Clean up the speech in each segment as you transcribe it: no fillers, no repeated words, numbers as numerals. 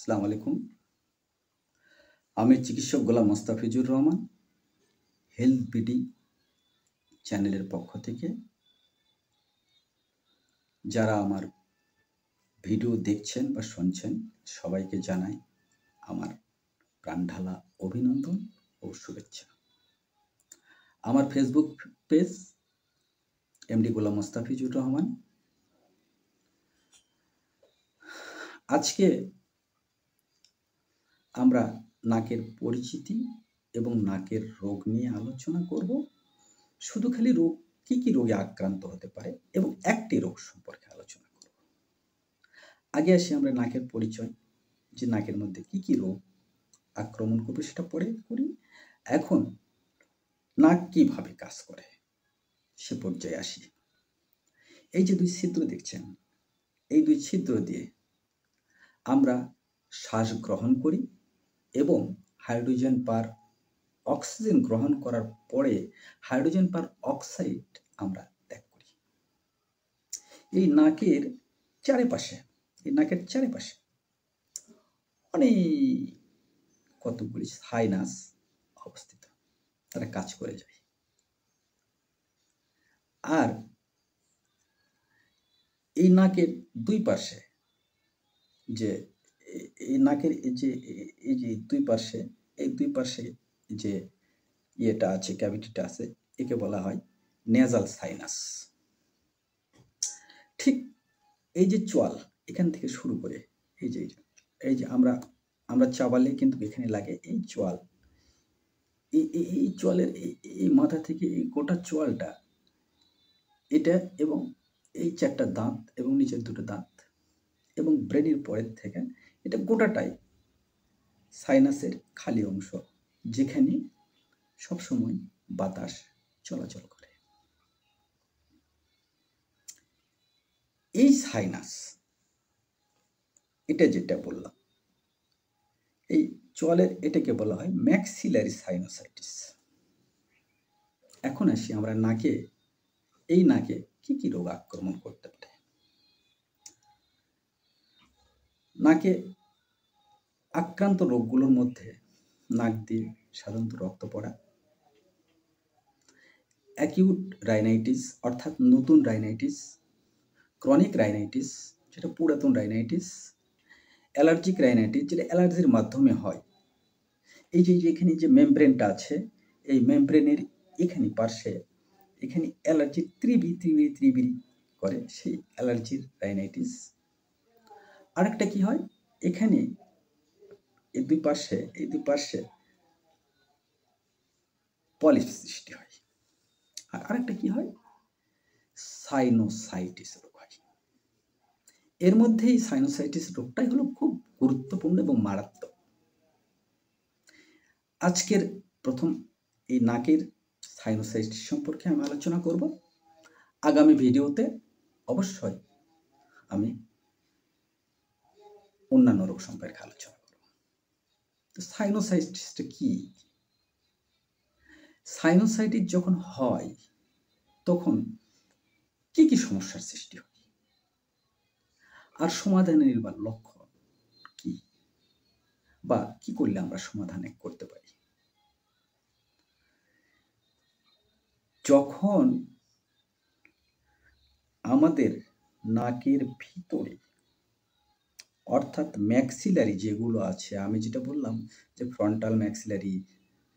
আসসালামু আলাইকুম। আমি চিকিৎসক গোলাম মোস্তাফিজুর রহমান, হেলথ বিডি চ্যানেলের পক্ষ থেকে যারা আমার ভিডিও দেখছেন বা শুনছেন সবাইকে জানাই আমার প্রাণঢালা অভিনন্দন ও শুভেচ্ছা। আমার ফেসবুক পেজ এমডি গোলাম মোস্তাফিজুর রহমান। আজকে আমরা নাকের পরিচিতি এবং নাকের রোগ নিয়ে আলোচনা করব। শুধু খালি রোগ কি রোগে আক্রান্ত হতে পারে এবং একটি রোগ সম্পর্কে আলোচনা করব। আগে আসি আমরা নাকের পরিচয়, যে নাকের মধ্যে কি রোগ আক্রমণ করবে সেটা পরে করি। এখন নাক কিভাবে কাজ করে সে পর্যায়ে আসি। এই যে দুই ছিদ্র দেখছেন, এই দুই ছিদ্র দিয়ে আমরা শ্বাস গ্রহণ করি এবং হাইড্রোজেন পার অক্সিজেন গ্রহণ করার পরে হাইড্রোজেন পার অক্সাইড আমরা ত্যাগ করি। এই নাকের চারিপাশে অনেক কতগুলি সাইনাস অবস্থিত, তারা কাজ করে যায়। আর এই নাকের দুই পাশে যে দুই পাশে যে ইয়েটা আছে, ক্যাভিটিটা আছে, একে বলা হয় নেজাল সাইনাস। ঠিক এই যে চোয়াল এখান থেকে শুরু করে এই যে আমরা চাবালে কিন্তু এখানে লাগে এই চোয়াল, এই চোয়ালের এই মাথা থেকে এই গোটা চোয়ালটা, এটা এবং এই চারটা দাঁত এবং নিচের দুটো দাঁত এবং ব্রেনের পরের থেকে এটা গোটাটাই সাইনাসের খালি অংশ, যেখানে সবসময় বাতাস চলাচল করে। এই সাইনাস, এটা যেটা বললাম, এই চোয়ালের এটাকে বলা হয় ম্যাক্সিলারি সাইনোসাইটিস। এখন আসি আমরা নাকে, এই নাকে কি রোগ আক্রমণ করতে পারে। নাকে আক্রান্ত রোগগুলোর মধ্যে নাক দিয়ে সাধারণত রক্ত পড়া, অ্যাকিউট রাইনাইটিস অর্থাৎ নতুন রাইনাইটিস, ক্রনিক রাইনাইটিস যেটা পুরাতন রাইনাইটিস, অ্যালার্জিক রাইনাইটিস যেটা অ্যালার্জির মাধ্যমে হয়। এই যে এখানে যে মেমব্রেনটা আছে, এই মেমব্রেনের এখানে পার্শ্বে এখানে অ্যালার্জি ত্রিবিরি করে, সেই অ্যালার্জির রাইনাইটিস। আরেকটা কি হয়, এখানে এই দুই পার্শ্বে পলিপ সৃষ্টি হয়। আর আরেকটা কি হয়, সাইনোসাইটিস রোগ হয়। এর মধ্যে এই সাইনোসাইটিস রোগটাই হলো খুব গুরুত্বপূর্ণ এবং মারাত্মক। আজকের প্রথম এই নাকের সাইনোসাইটিস সম্পর্কে আমি আলোচনা করব। আগামী ভিডিওতে অবশ্যই আমি অন্যান্য রোগ সম্পর্কে আলোচনা করব। তো সাইনোসাইটিসটা কি? সাইনোসাইটিস যখন হয় তখন কি সমস্যার সৃষ্টি হয় আর সমাধানের বা লক্ষ্য কি, বা কি করলে আমরা সমাধানে করতে পারি। যখন আমাদের নাকের ভিতরে অর্থাৎ ম্যাক্সিলারি যেগুলো আছে, আমি যেটা বললাম যে frontal maxillary,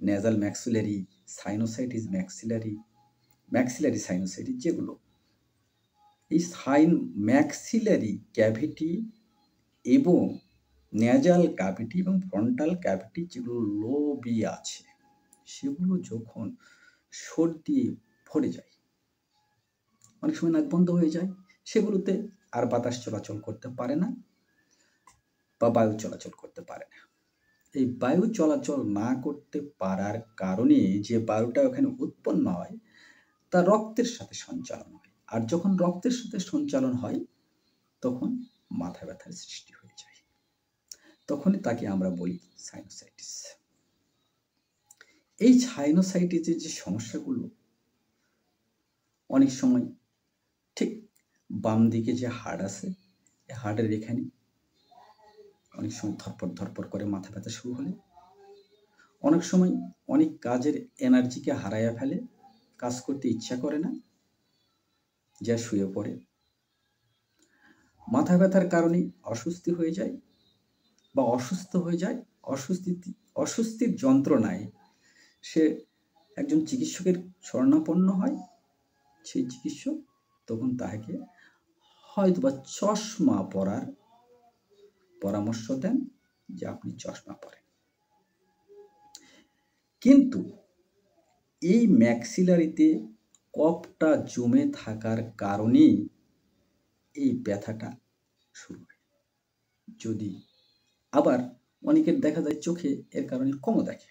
nasal maxillary, sinusitis maxillary sinusitis, যেগুলো এই ম্যাক্সিলারি ক্যাভিটি এবং নেজাল ক্যাভিটি এবং ফ্রন্টাল ক্যাভিটি যেগুলো লোবি আছে, সেগুলো যখন সর্দি ভরে যায়, অনেক সময় নাক বন্ধ হয়ে যায়, সেগুলোতে আর বাতাস চলাচল করতে পারে না বা বায়ু চলাচল করতে পারে না। এই বায়ু চলাচল না করতে পারার কারণে যে বায়ুটা ওখানে উৎপন্ন হয় তা রক্তের সাথে সঞ্চালন হয়, আর যখন রক্তের সাথে সঞ্চালন হয় তখন মাথা ব্যথার সৃষ্টি হয়ে যায়। তখনই তাকে আমরা বলি সাইনোসাইটিস। এই সাইনোসাইটিসের যে সমস্যাগুলো, অনেক সময় ঠিক বাম দিকে যে হাড় আছে, এই হাড়ের এখানে অনেক সময় ধরপড় করে মাথা ব্যথা শুরু হলে, অনেক সময় অনেক কাজের এনার্জিকে হারাইয়া ফেলে, কাজ করতে ইচ্ছা করে না, যা শুয়ে পড়ে। মাথা ব্যথার কারণে অস্বস্তি হয়ে যায় বা অসুস্থ হয়ে যায়। অস্বস্তির যন্ত্রণায় সে একজন চিকিৎসকের শরণাপন্ন হয়। সেই চিকিৎসক তখন তাহাকে হয়তোবা চশমা পরার পরামর্শ দেন, যে আপনি চশমা পরেন। কিন্তু এই ম্যাক্সিলারিতে কফটা জমে থাকার কারণেই এই ব্যথাটা শুরু হয়। যদি আবার অনেকের দেখা যায় চোখে এর কারণে কমও দেখে।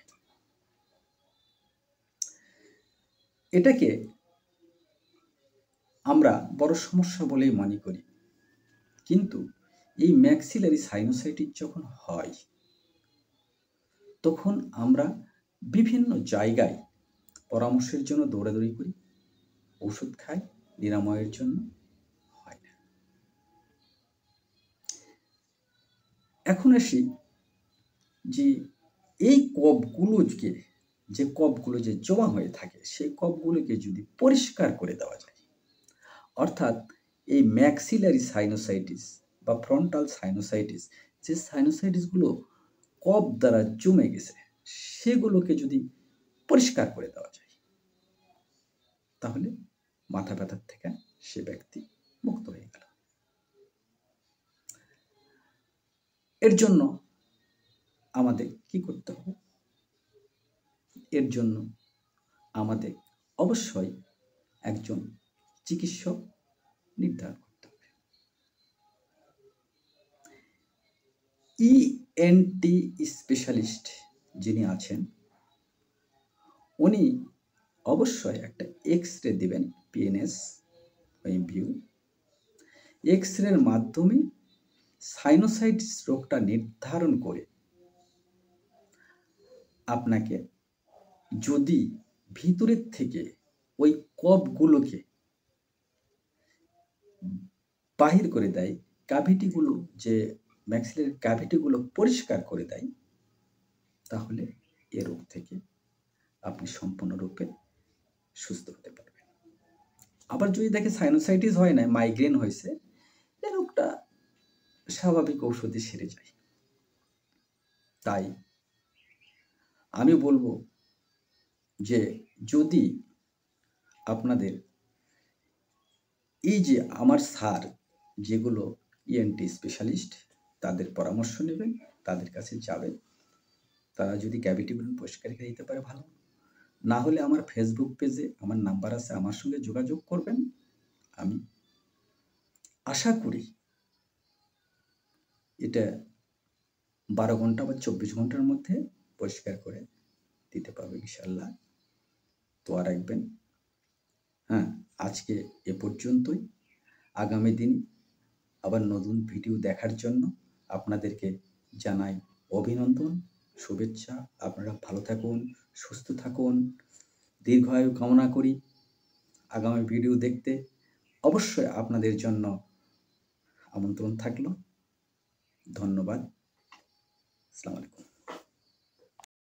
এটাকে আমরা বড় সমস্যা বলেই মনে করি, কিন্তু এই ম্যাক্সিলারি সাইনোসাইটিস যখন হয় তখন আমরা বিভিন্ন জায়গায় পরামর্শের জন্য দৌড়াদৌড়ি করি, ওষুধ খাই, নিরাময়ের জন্য হয় না। এখন আসি যে এই কফগুলোকে, যে কফগুলো যে জমা হয়ে থাকে, সেই কফগুলোকে যদি পরিষ্কার করে দেওয়া যায়, অর্থাৎ এই ম্যাক্সিলারি সাইনোসাইটিস বা ফ্রন্টাল সাইনোসাইটিস, যে সাইনোসাইটিসগুলো কফ দ্বারা জমে গেছে, সেগুলোকে যদি পরিষ্কার করে দেওয়া যায়, তাহলে মাথা ব্যথার থেকে সে ব্যক্তি মুক্ত হয়ে গেল। এর জন্য আমাদের কি করতে হবে? এর জন্য আমাদের অবশ্যই একজন চিকিৎসক নির্ধারণ করতে হবে। ইএনটি স্পেশালিস্ট যিনি আছেন, উনি অবশ্যই একটা এক্স-রে দিবেন, পিএনএস ভিউ। এক্স-রের মাধ্যমে সাইনোসাইটিস রোগটা নির্ধারণ করে আপনাকে যদি ভিতরের থেকে ওই কফগুলোকে বাহির করে দেয়, ক্যাভিটিগুলো, যে ম্যাক্সিলারি ক্যাভিটিগুলো পরিষ্কার করে দেয়, তাহলে এ রোগ থেকে আপনি সম্পূর্ণরূপে সুস্থ হতে পারবেন। আবার যদি দেখে সাইনোসাইটিস হয় না, মাইগ্রেন হয়েছে, এই রোগটা স্বাভাবিক ঔষধে সেরে যায়। তাই আমি বলবো যে যদি আপনাদের এই যে আমার স্যার যেগুলো ইএনটি স্পেশালিস্ট, তাদের পরামর্শ নেবেন, তাদের কাছে যাবেন। তারা যদি ক্যাভিটিগুলো পরিষ্কার করে দিতে পারে ভালো, না হলে আমার ফেসবুক পেজে আমার নাম্বার আছে, আমার সঙ্গে যোগাযোগ করবেন। আমি আশা করি এটা 12 ঘন্টা বা 24 ঘন্টার মধ্যে পরিষ্কার করে দিতে পারবে ইনশাআল্লাহ। দোয়া রাখবেন। হ্যাঁ, আজকে এ পর্যন্তই। আগামী দিন আবার নতুন ভিডিও দেখার জন্য আপনাদেরকে জানাই অভিনন্দন, শুভেচ্ছা। আপনারা ভালো থাকুন, সুস্থ থাকুন, দীর্ঘায়ু কামনা করি। আগামী ভিডিও দেখতে অবশ্যই আপনাদের জন্য আমন্ত্রণ থাকলো। ধন্যবাদ। আসসালামু আলাইকুম।